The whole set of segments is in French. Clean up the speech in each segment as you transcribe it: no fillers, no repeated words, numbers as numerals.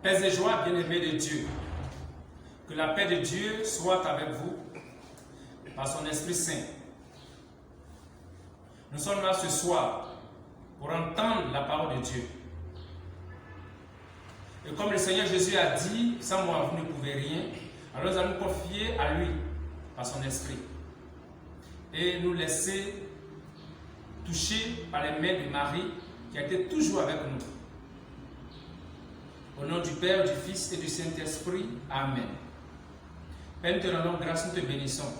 Paix et joie, bien-aimés de Dieu. Que la paix de Dieu soit avec vous par son Esprit Saint. Nous sommes là ce soir pour entendre la parole de Dieu. Et comme le Seigneur Jésus a dit, sans moi vous ne pouvez rien, alors nous allons nous confier à lui par son Esprit et nous laisser toucher par les mains de Marie qui a été toujours avec nous. Au nom du Père, du Fils et du Saint-Esprit. Amen. Père, nous te rendons grâce, nous te bénissons.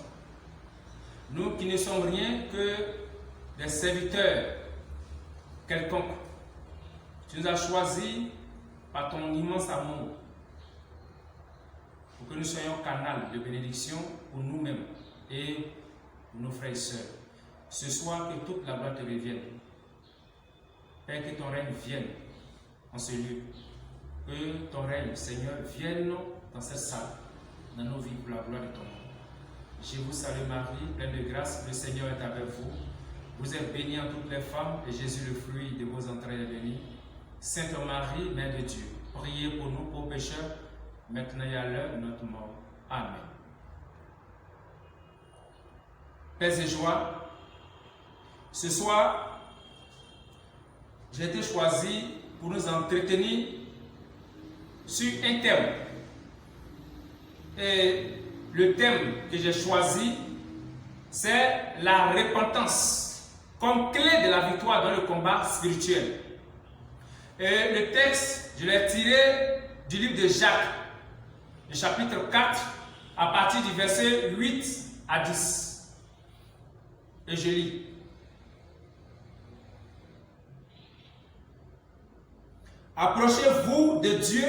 Nous qui ne sommes rien que des serviteurs quelconques, tu nous as choisis par ton immense amour pour que nous soyons canal de bénédiction pour nous-mêmes et pour nos frères et sœurs. Ce soir, que toute la gloire te revienne. Père, que ton règne vienne en ce lieu. Que ton règne, Seigneur, vienne dans cette salle, dans nos vies, pour la gloire de ton nom. Je vous salue Marie, pleine de grâce, le Seigneur est avec vous. Vous êtes bénie en toutes les femmes, et Jésus, le fruit de vos entrailles, est béni. Sainte Marie, Mère de Dieu, priez pour nous pauvres pécheurs, maintenant et à l'heure de notre mort. Amen. Paix et joie. Ce soir, j'ai été choisi pour nous entretenir sur un thème. Et le thème que j'ai choisi, c'est la repentance comme clé de la victoire dans le combat spirituel. Et le texte, je l'ai tiré du livre de Jacques, le chapitre 4, à partir du verset 8 à 10. Et je lis. Approchez-vous de Dieu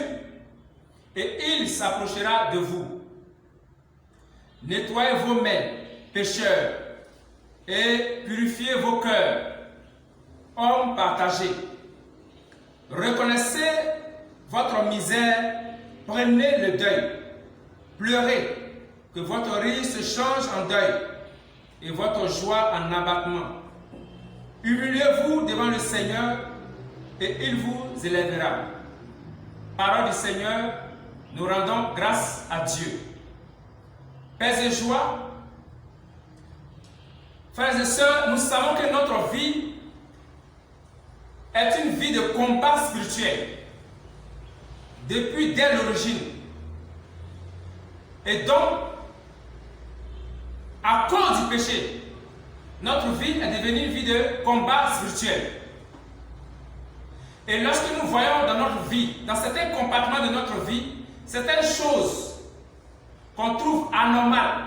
et il s'approchera de vous. Nettoyez vos mains, pécheurs, et purifiez vos cœurs, hommes partagés. Reconnaissez votre misère, prenez le deuil, pleurez, que votre rire se change en deuil et votre joie en abattement. Humiliez-vous devant le Seigneur et il vous élèvera. Parole du Seigneur, nous rendons grâce à Dieu. Paix et joie. Frères et sœurs, nous savons que notre vie est une vie de combat spirituel depuis dès l'origine. Et donc, à cause du péché, notre vie est devenue une vie de combat spirituel. Et lorsque nous voyons dans notre vie, dans certains compartiments de notre vie, certaines choses qu'on trouve anormales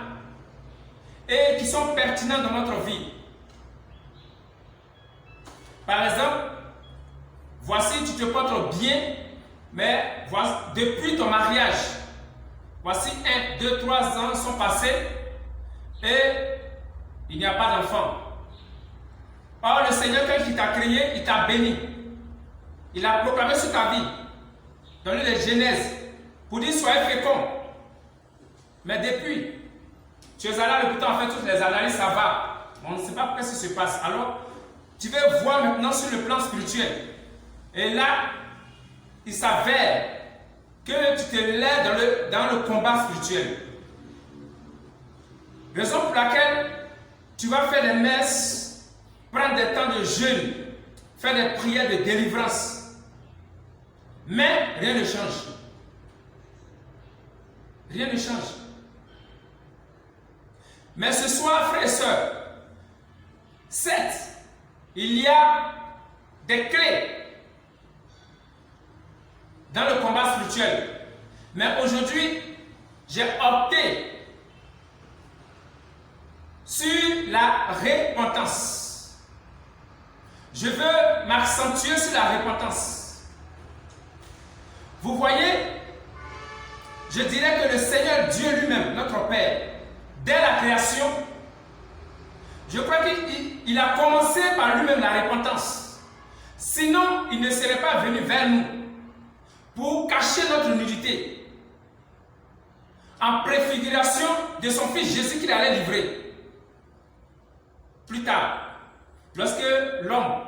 et qui sont pertinentes dans notre vie. Par exemple, voici tu te portes bien, mais voici, depuis ton mariage, voici 1, 2, 3 ans sont passés et il n'y a pas d'enfant. Or le Seigneur, quand il t'a créé, il t'a béni. Il a proclamé sur ta vie, dans le livre de Genèse, pour dire soyez féconds. Mais depuis, tu es allé à l'hôpital, en fait, toutes les analyses, ça va. On ne sait pas pourquoi ça se passe. Alors, tu veux voir maintenant sur le plan spirituel. Et là, il s'avère que tu te lèves dans le combat spirituel. Raison pour laquelle tu vas faire des messes, prendre des temps de jeûne, faire des prières de délivrance. Mais rien ne change. Rien ne change. Mais ce soir, frères et sœurs, certes, il y a des clés dans le combat spirituel. Mais aujourd'hui, j'ai opté sur la repentance. Je veux m'accentuer sur la repentance. Vous voyez, je dirais que le Seigneur Dieu lui-même, notre Père, dès la création, je crois qu'il a commencé par lui-même la repentance. Sinon, il ne serait pas venu vers nous pour cacher notre nudité en préfiguration de son Fils Jésus qu'il allait livrer. Plus tard, lorsque l'homme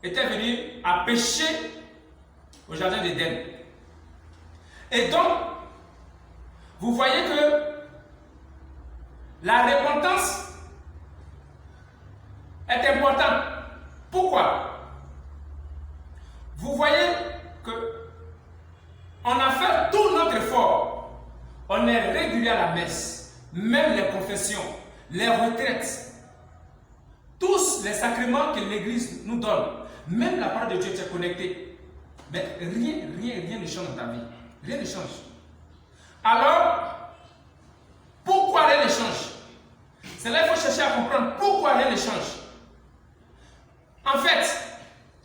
était venu à pécher au jardin d'Éden, Et donc, vous voyez que la repentance est importante. Pourquoi? Vous voyez que on a fait tout notre effort. On est régulier à la messe, même les confessions, les retraites, tous les sacrements que l'Église nous donne, même la parole de Dieu, tu es connecté. Mais rien ne change dans ta vie. Rien ne change. Alors, pourquoi rien ne change? C'est là qu'il faut chercher à comprendre pourquoi rien ne change. En fait,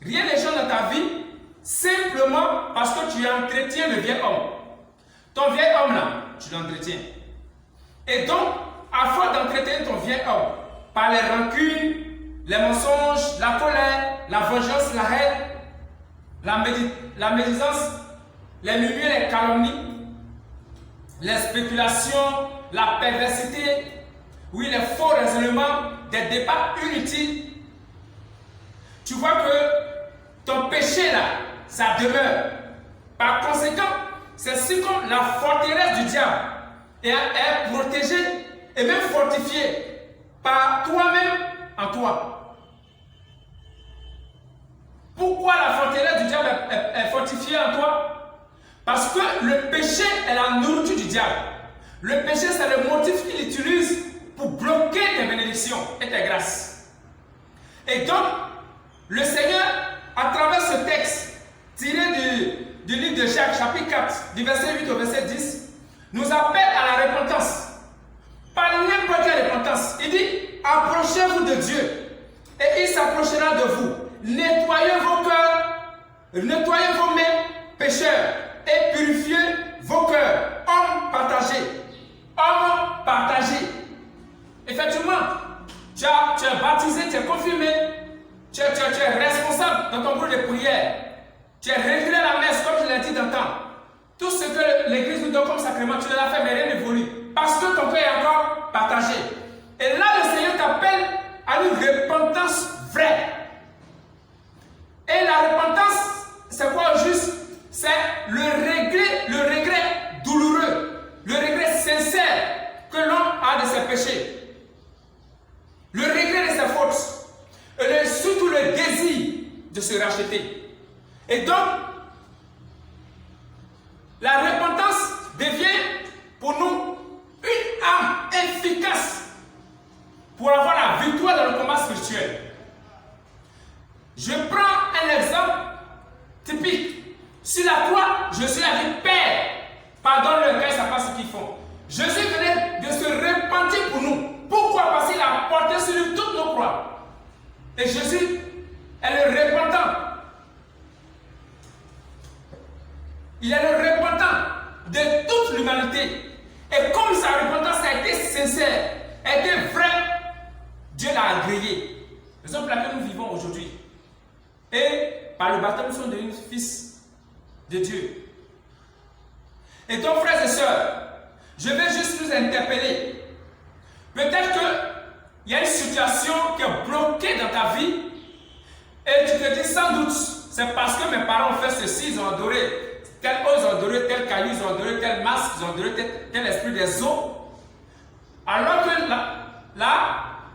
rien ne change dans ta vie simplement parce que tu entretiens le vieil homme. Ton vieil homme là, tu l'entretiens. Et donc, à force d'entretenir ton vieil homme, par les rancunes, les mensonges, la colère, la vengeance, la haine, la médisance, les murmures, les calomnies, les spéculations, la perversité, oui, les faux raisonnements, des débats inutiles, tu vois que ton péché là, ça demeure. Par conséquent, c'est si comme la forteresse du diable est protégée et même fortifiée par toi-même en toi. Pourquoi la forteresse du diable est fortifiée en toi? Parce que le péché est la nourriture du diable. Le péché, c'est le motif qu'il utilise pour bloquer tes bénédictions et tes grâces. Et donc, le Seigneur, à travers ce texte tiré du livre de Jacques, chapitre 4, du verset 8 au verset 10, nous appelle à la repentance. Pas n'importe quelle repentance. Il dit, approchez-vous de Dieu et il s'approchera de vous. Nettoyez vos cœurs, nettoyez vos mains, pécheurs, et purifiez vos cœurs. Hommes partagés. Hommes partagés. Effectivement, tu es baptisé, tu es confirmé, tu es responsable dans ton groupe de prière. Tu es régulier à la messe, comme je l'ai dit d'antan. Tout ce que l'Église nous donne comme sacrement, tu l'as fait, mais rien n'évolue. Parce que ton cœur est encore partagé. Et là, le Seigneur t'appelle à une repentance vraie. Et la repentance, c'est quoi juste? C'est le regret douloureux, le regret sincère que l'homme a de ses péchés. Le regret de ses fautes. Et surtout le désir de se racheter. Et donc, la repentance devient pour nous une arme efficace pour avoir la victoire dans le combat spirituel. Je prends un exemple typique. Sur la croix, Jésus a dit, Père, pardonne-leur car ils ne savent pas ce qu'ils font. Jésus venait de se repentir pour nous. Pourquoi? Parce qu'il a porté sur lui toutes nos croix. Et Jésus est le repentant. Il est le repentant de toute l'humanité. Et comme sa repentance a été sincère, a été vraie, Dieu l'a agréé. Raison pour laquelle nous vivons aujourd'hui. Et par le baptême, nous sommes devenus fils de Dieu. Et donc, frères et sœurs, je vais juste nous interpeller. Peut-être qu'il y a une situation qui est bloquée dans ta vie et tu te dis sans doute, c'est parce que mes parents ont fait ceci, ils ont adoré tel eau, ils ont adoré tel caillou, ils ont adoré tel masque, ils ont adoré tel esprit des eaux. Alors que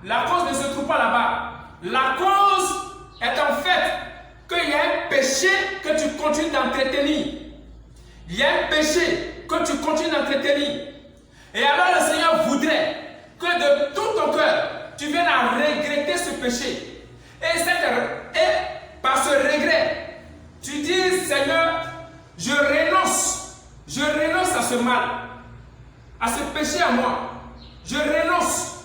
la cause ne se trouve pas là-bas. La cause est en fait qu'il y a un péché que tu continues d'entretenir. Il y a un péché que tu continues d'entretenir. Et alors le Seigneur voudrait que de tout ton cœur, tu viennes à regretter ce péché. Et par ce regret, tu dis, Seigneur, je renonce à ce mal, à ce péché à moi. Je renonce.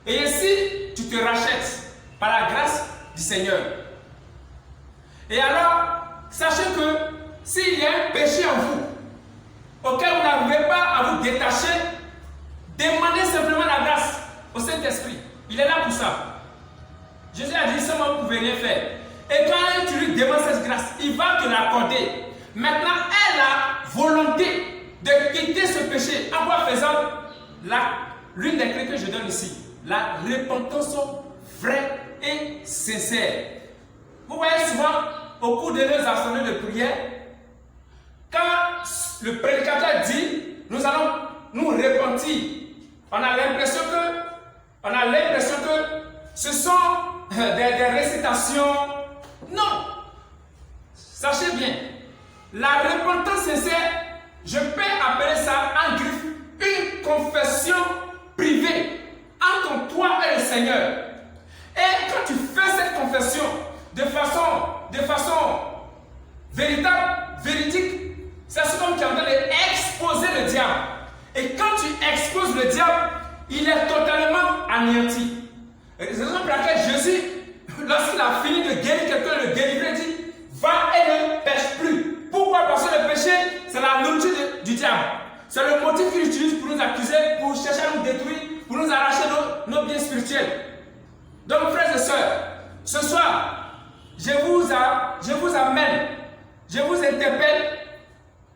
Et ainsi, tu te rachètes par la grâce du Seigneur. Et alors, sachez que s'il y a un péché en vous, auquel vous n'arrivez pas à vous détacher, demandez simplement la grâce au Saint-Esprit. Il est là pour ça. Jésus a dit seulement vous ne pouvez rien faire. Et quand tu lui demandes cette grâce, il va te l'accorder. Maintenant, elle a volonté de quitter ce péché. En quoi faisant l'une des clés que je donne ici, la repentance vraie et sincère. Vous voyez souvent, au cours de nos assemblées de prière, quand le prédicateur dit, nous allons nous repentir, on a l'impression que ce sont des récitations. Non. Sachez bien, la repentance sincère, je peux appeler ça en griffe une confession privée entre toi et le Seigneur. Et quand tu fais cette confession de façon véritable, véridique, c'est comme tu es en train d'exposer le diable. Et quand tu exposes le diable, il est totalement anéanti. C'est la raison pour laquelle Jésus, lorsqu'il a fini de guérir quelqu'un, le délivrer, dit, va et ne pêche plus. Pourquoi? Parce que le péché, c'est la nourriture du diable. C'est le motif qu'il utilise pour nous accuser, pour chercher à nous détruire, pour nous arracher nos biens spirituels. Donc, frères et sœurs, ce soir, je vous amène, je vous interpelle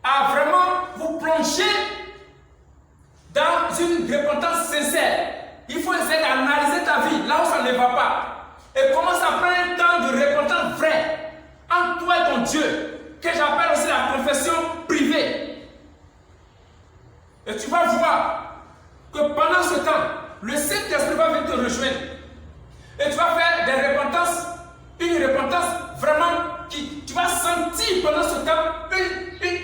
à vraiment vous plonger dans une repentance sincère. Il faut essayer d'analyser ta vie, là où ça ne va pas. Et commence à prendre un temps de repentance vrai entre toi et ton Dieu, que j'appelle aussi la confession privée. Et tu vas voir que pendant ce temps, le Saint-Esprit va venir te rejoindre. Et tu vas faire une repentance vraiment qui, tu vas sentir pendant ce temps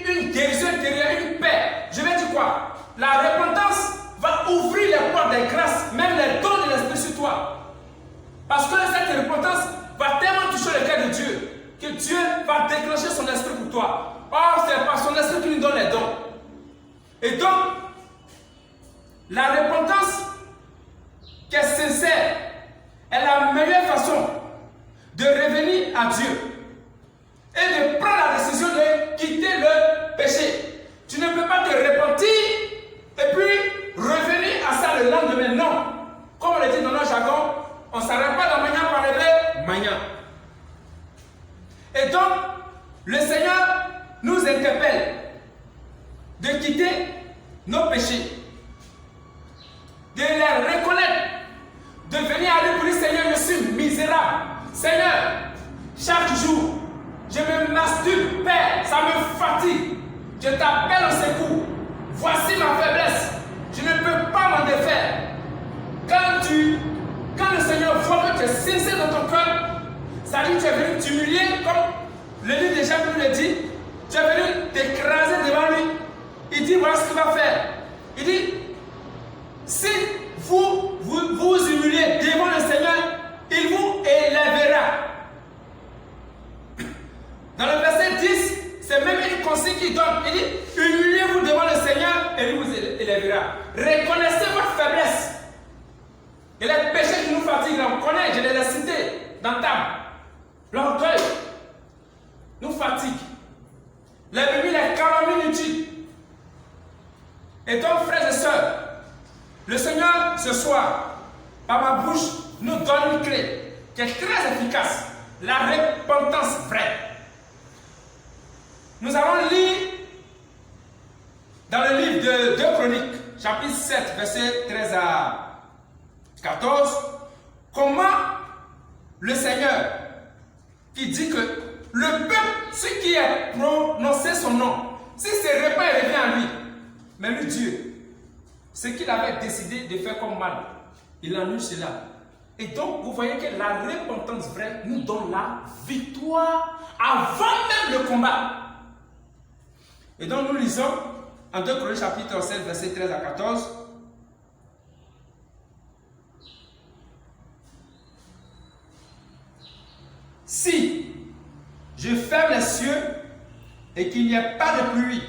une guérison intérieure, une paix. Je vais dire quoi? La repentance va ouvrir les portes des grâces, même les dons de l'Esprit sur toi. Parce que cette repentance va tellement toucher le cœur de Dieu, que Dieu va déclencher son esprit pour toi. Or, c'est par son esprit qui nous donne les dons. Et donc, la repentance qui est sincère est la meilleure façon de revenir à Dieu et de prendre la décision de quitter le péché. Tu ne peux pas te repentir et puis revenir à ça le lendemain. Non. Comme on le dit dans notre jargon, on ne s'arrête pas dans Magnan pour arriver Magnan. Et donc, le Seigneur nous interpelle de quitter nos péchés, de les reconnaître, de venir à lui pour dire, Seigneur, je suis misérable. Seigneur, chaque jour, je me masturbe, Père, ça me fatigue. Je t'appelle au secours. Voici ma faiblesse. Je ne peux pas m'en défaire. Quand le Seigneur voit que tu es sincère dans ton cœur, ça dit que tu es venu t'humilier, comme le livre de Jacques nous le dit, tu es venu t'écraser devant lui. Il dit, voilà ce qu'il va faire. Il dit, si vous humiliez devant le Seigneur, il vous élèvera. Dans le verset 10, c'est même une consigne qu'il donne. Il dit, humiliez-vous devant le Seigneur et il vous élèvera. Reconnaissez votre faiblesse. Et les péchés qui nous fatiguent, on connaît, je les ai cités dans Tam. L'orgueil nous fatigue. L'ennemi, les calomnies inutiles. Et donc, frères et sœurs, le Seigneur, ce soir, par ma bouche, nous donne une clé qui est très efficace. La repentance vraie. Nous allons lire dans le livre de 2 Chroniques, chapitre 7, verset 13 à 14, comment le Seigneur qui dit que le peuple, ce qui a prononcé son nom, si se répand et revient à lui, mais lui Dieu, ce qu'il avait décidé de faire comme mal, il annule cela. Et donc, vous voyez que la repentance vraie nous donne la victoire avant même le combat. Et donc, nous lisons en 2 Chroniques chapitre 7, verset 13 à 14. Si je ferme les cieux et qu'il n'y ait pas de pluie,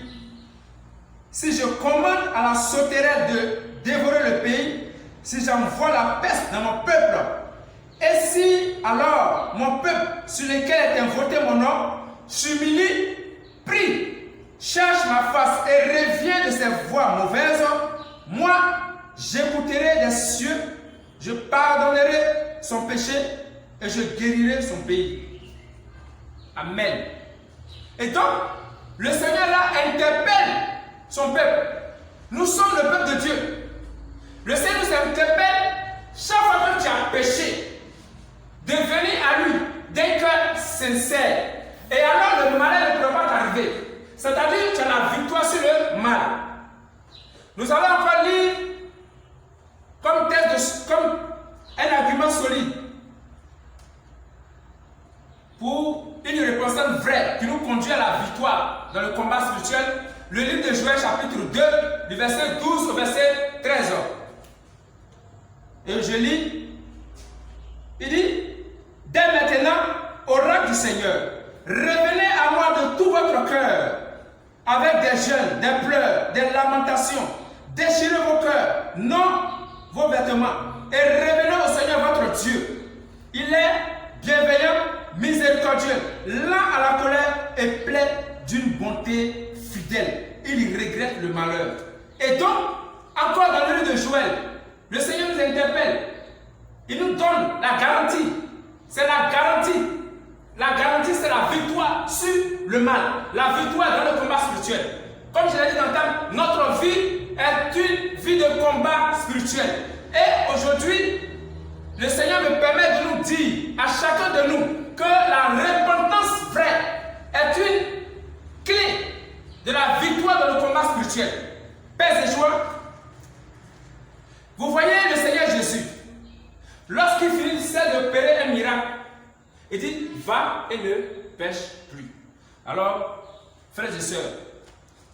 si je commande à la sauterelle de dévorer le pays, si j'envoie la peste dans mon peuple, et si alors mon peuple sur lequel est invoqué mon nom s'humilie, prie, cherche ma face et revient de ses voies mauvaises, moi j'écouterai des cieux, je pardonnerai son péché et je guérirai son pays. Amen. Et donc, le Seigneur là interpelle son peuple. Nous sommes le peuple de Dieu. Le Seigneur nous interpelle chaque fois que tu as péché, de venir à lui d'un cœur sincère. Et alors le malheur ne pourra pas t'arriver. C'est-à-dire que tu as la victoire sur mal. Nous allons encore lire comme un argument solide pour une réponse vraie qui nous conduit à la victoire dans le combat spirituel. Le livre de Joël chapitre 2, du verset 12 au verset 13. Et je lis, il dit, dès maintenant, oracle du Seigneur, revenez à moi de tout votre cœur, avec des jeûnes, des pleurs, des lamentations, déchirez vos cœurs, non vos vêtements, et revenez au Seigneur votre Dieu. Il est bienveillant, miséricordieux, lent à la colère et plein d'une bonté fidèle. Il regrette le malheur. Et donc, encore dans le livre de Joël, le Seigneur nous interpelle. Il nous donne la garantie. C'est la garantie. La garantie, c'est la victoire sur le mal. La victoire dans le combat spirituel. Comme je l'ai dit dans le temps, notre vie est une vie de combat spirituel. Et aujourd'hui, le Seigneur me permet de nous dire à chacun de nous que la repentance vraie est une clé de la victoire dans le combat spirituel. Père et joie, vous voyez le Seigneur Jésus, lorsqu'il finissait d'opérer un miracle, il dit, va et ne pêche plus. Alors, frères et sœurs,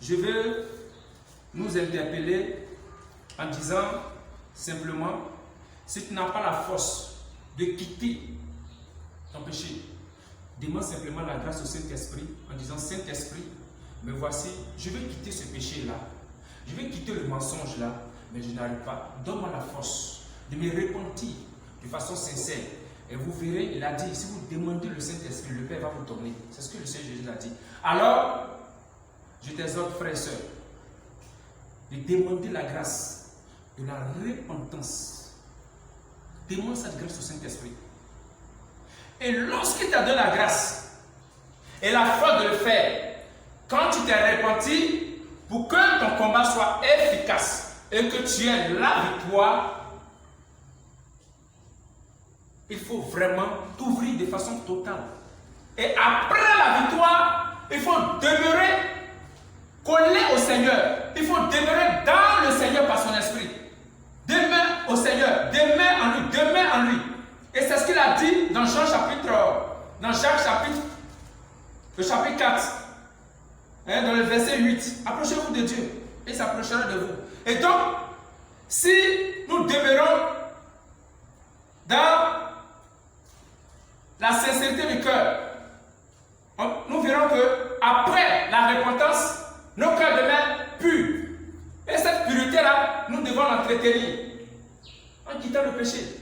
je veux nous interpeller en disant simplement, si tu n'as pas la force de quitter ton péché, demande simplement la grâce au Saint-Esprit en disant, Saint-Esprit, me voici, je vais quitter ce péché-là, je vais quitter le mensonge-là, mais je n'arrive pas. Donne-moi la force de me repentir de façon sincère. Et vous verrez, il a dit, si vous demandez le Saint-Esprit, le Père va vous donner. C'est ce que le Seigneur Jésus a dit. Alors, je t'exhorte, frères et sœurs, de demander la grâce de la repentance. Demande cette grâce au Saint-Esprit. Et lorsqu'il t'a donné la grâce et la force de le faire, quand tu t'es repenti, pour que ton combat soit efficace et que tu aies la victoire, il faut vraiment t'ouvrir de façon totale. Et après la victoire, il faut demeurer collé au Seigneur. Il faut demeurer dans le Seigneur par son esprit. Demeure au Seigneur, demeure en lui, demeure en lui. Et c'est ce qu'il a dit dans Jacques chapitre, le chapitre 4, dans le verset 8. Approchez-vous de Dieu, et il s'approchera de vous. Et donc, si nous demeurons dans la sincérité du cœur, nous verrons que après la repentance, nos cœurs demeurent purs. Et cette pureté-là, nous devons l'entretenir en quittant le péché.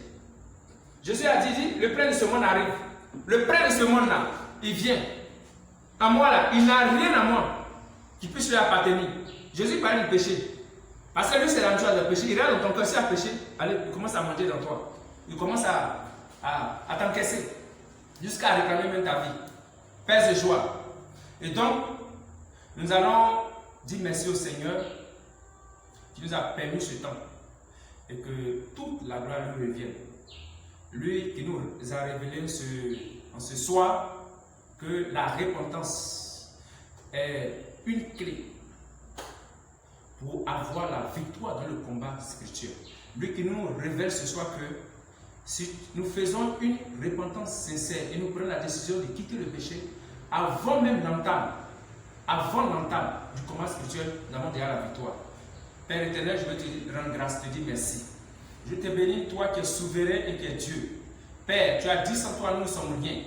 Jésus a dit, le prince de ce monde arrive. Le prince de ce monde-là, il vient. À moi là, il n'a rien à moi qui puisse lui appartenir. Jésus parle du péché. Parce que lui, c'est la même chose, le péché. Il regarde dans ton cœur, si il y a péché, allez, il commence à manger dans toi. Il commence à t'encaisser. Jusqu'à réclamer même ta vie. Paix et joie. Et donc, nous allons dire merci au Seigneur qui nous a permis ce temps. Et que toute la gloire lui revienne. Lui qui nous a révélé en ce soir que la repentance est une clé pour avoir la victoire dans le combat spirituel. Lui qui nous révèle ce soir que si nous faisons une repentance sincère et nous prenons la décision de quitter le péché, avant même l'entame du combat spirituel, nous avons déjà la victoire. Père éternel, je veux te rendre grâce, te dire merci. Je te bénis, toi qui es souverain et qui es Dieu. Père, tu as dit sans toi nous ne sommes rien.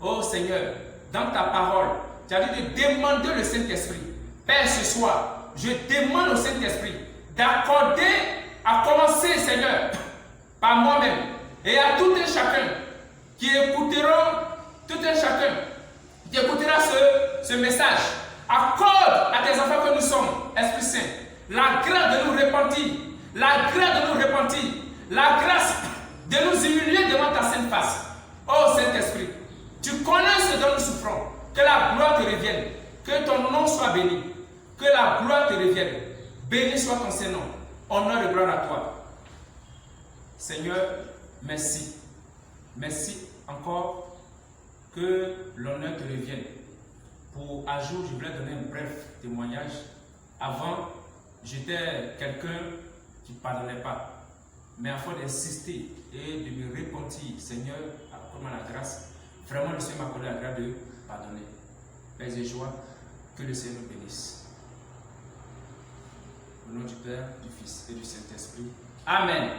Oh Seigneur, dans ta parole, tu as dit de demander le Saint-Esprit. Père, ce soir, je demande au Saint-Esprit d'accorder, à commencer, Seigneur, par moi-même, et à tout un chacun qui écoutera, ce message. Accorde à tes enfants que nous sommes, Esprit Saint, la grâce de nous repentir, la grâce de nous humilier devant ta sainte face. Oh Saint-Esprit, tu connais ce dont nous souffrons. Que la gloire te revienne. Que ton nom soit béni. Que la gloire te revienne. Béni soit ton Saint-Nom. Honneur et gloire à toi. Seigneur, merci. Merci encore que l'honneur te revienne. À jour, je voulais donner un bref témoignage Avant, j'étais quelqu'un qui ne pardonnait pas. Mais à force d'insister et de me repentir, Seigneur, accorde-moi la grâce. Vraiment, le Seigneur m'a accordé la grâce de pardonner. Père et joie, que le Seigneur nous bénisse. Au nom du Père, du Fils et du Saint-Esprit. Amen.